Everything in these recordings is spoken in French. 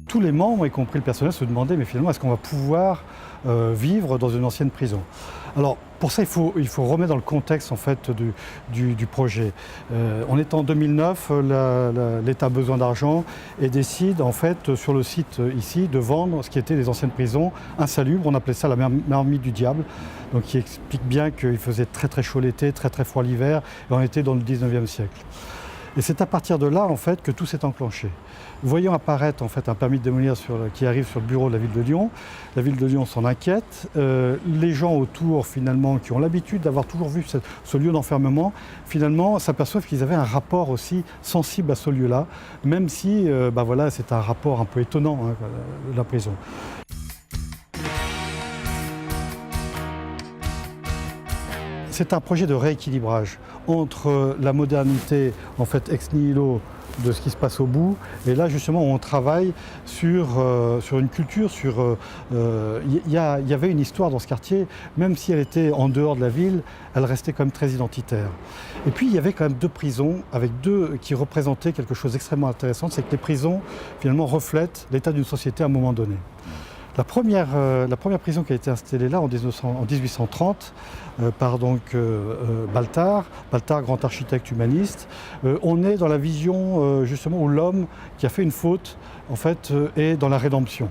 tous les membres, y compris le personnel, se demandaient mais finalement est-ce qu'on va pouvoir vivre dans une ancienne prison. Alors pour ça il faut remettre dans le contexte en fait du projet. On est en 2009, l'État a besoin d'argent et décide en fait sur le site ici de vendre ce qui était les anciennes prisons insalubres, on appelait ça la marmite du diable, donc qui explique bien qu'il faisait très très chaud l'été, très très froid l'hiver et on était dans le 19e siècle. Et c'est à partir de là en fait que tout s'est enclenché. Voyant apparaître en fait un permis de démolir qui arrive sur le bureau de la ville de Lyon, la ville de Lyon s'en inquiète. Les gens autour finalement qui ont l'habitude d'avoir toujours vu ce lieu d'enfermement, finalement s'aperçoivent qu'ils avaient un rapport aussi sensible à ce lieu-là, même si voilà, c'est un rapport un peu étonnant de la prison. C'est un projet de rééquilibrage entre la modernité en fait ex nihilo de ce qui se passe au bout et là justement on travaille sur une culture, il y avait une histoire dans ce quartier, même si elle était en dehors de la ville, elle restait quand même très identitaire. Et puis il y avait quand même deux prisons avec qui représentaient quelque chose d'extrêmement intéressant, c'est que les prisons finalement reflètent l'état d'une société à un moment donné. La première prison qui a été installée là en 1830 par Baltard, grand architecte humaniste, on est dans la vision justement où l'homme qui a fait une faute en fait, est dans la rédemption.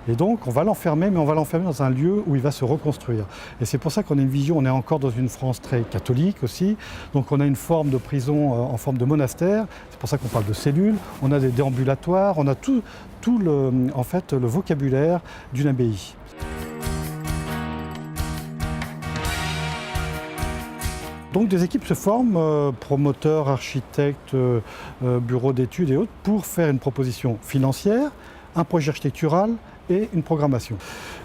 Et donc on va l'enfermer, mais on va l'enfermer dans un lieu où il va se reconstruire. Et c'est pour ça qu'on a une vision, on est encore dans une France très catholique aussi, donc on a une forme de prison en forme de monastère, c'est pour ça qu'on parle de cellules, on a des déambulatoires, on a tout en fait, le vocabulaire d'une abbaye. Donc des équipes se forment, promoteurs, architectes, bureaux d'études et autres, pour faire une proposition financière, un projet architectural et une programmation.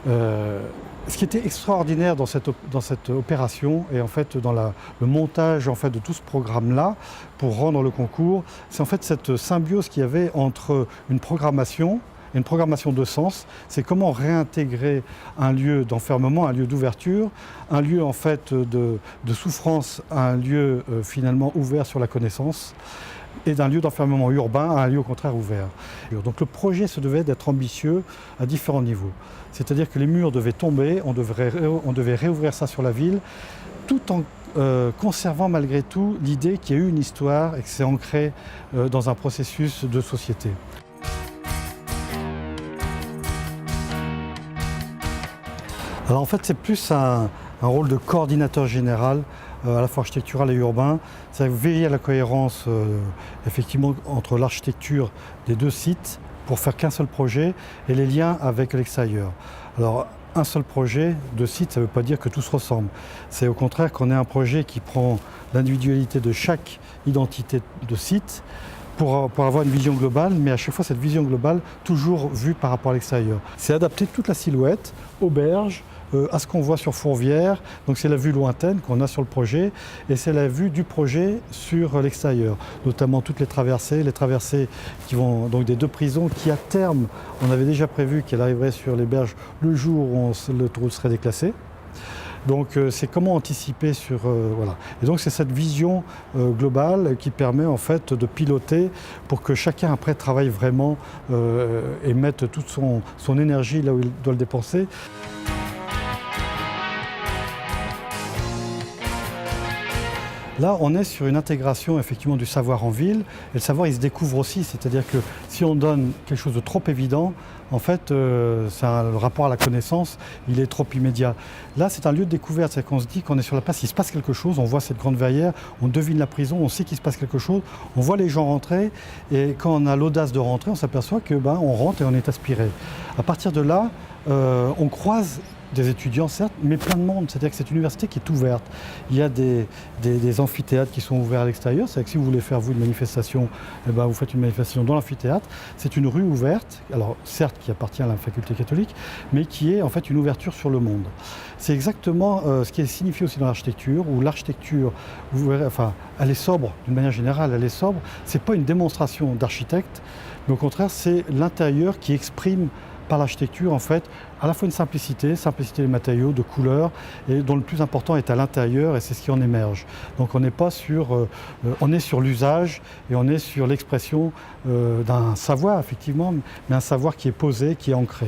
Ce qui était extraordinaire dans cette opération et en fait dans le montage en fait, de tout ce programme-là pour rendre le concours, c'est en fait cette symbiose qu'il y avait entre une programmation de sens, c'est comment réintégrer un lieu d'enfermement, un lieu d'ouverture, un lieu en fait de souffrance, un lieu finalement ouvert sur la connaissance, et d'un lieu d'enfermement urbain à un lieu au contraire ouvert. Donc le projet se devait d'être ambitieux à différents niveaux. C'est-à-dire que les murs devaient tomber, on devait réouvrir ça sur la ville, tout en conservant malgré tout l'idée qu'il y a eu une histoire et que c'est ancré dans un processus de société. Alors en fait c'est plus un rôle de coordinateur général à la fois architectural et urbain, c'est veiller à la cohérence effectivement entre l'architecture des deux sites pour faire qu'un seul projet et les liens avec l'extérieur. Alors un seul projet de site, ça ne veut pas dire que tout se ressemble. C'est au contraire qu'on ait un projet qui prend l'individualité de chaque identité de site pour avoir une vision globale, mais à chaque fois cette vision globale toujours vue par rapport à l'extérieur. C'est adapter toute la silhouette, auberge, à ce qu'on voit sur Fourvière, donc c'est la vue lointaine qu'on a sur le projet et c'est la vue du projet sur l'extérieur, notamment toutes les traversées qui vont donc des deux prisons qui à terme, on avait déjà prévu qu'elle arriverait sur les berges le jour où l'autoroute serait déclassée. Donc c'est comment anticiper sur... voilà. Et donc c'est cette vision globale qui permet en fait de piloter pour que chacun après travaille vraiment et mette toute son énergie là où il doit le dépenser. Là, on est sur une intégration effectivement du savoir en ville, et le savoir il se découvre aussi, c'est-à-dire que si on donne quelque chose de trop évident, en fait, le rapport à la connaissance, il est trop immédiat. Là, c'est un lieu de découverte, c'est qu'on se dit qu'on est sur la place, il se passe quelque chose, on voit cette grande verrière, on devine la prison, on sait qu'il se passe quelque chose, on voit les gens rentrer, et quand on a l'audace de rentrer, on s'aperçoit que on rentre et on est aspiré. À partir de là, on croise des étudiants certes, mais plein de monde, c'est-à-dire que c'est une université qui est ouverte. Il y a des amphithéâtres qui sont ouverts à l'extérieur, c'est-à-dire que si vous voulez faire vous une manifestation, vous faites une manifestation dans l'amphithéâtre. C'est une rue ouverte, alors certes qui appartient à la faculté catholique, mais qui est en fait une ouverture sur le monde. C'est exactement ce qui est signifié aussi dans l'architecture, où l'architecture, vous verrez, enfin, elle est sobre, d'une manière générale, elle est sobre. C'est pas une démonstration d'architecte, mais au contraire, c'est l'intérieur qui exprime par l'architecture, en fait, à la fois une simplicité des matériaux, de couleurs, et dont le plus important est à l'intérieur, et c'est ce qui en émerge. Donc on n'est pas sur, on est sur l'usage, et on est sur l'expression d'un savoir, effectivement, mais un savoir qui est posé, qui est ancré.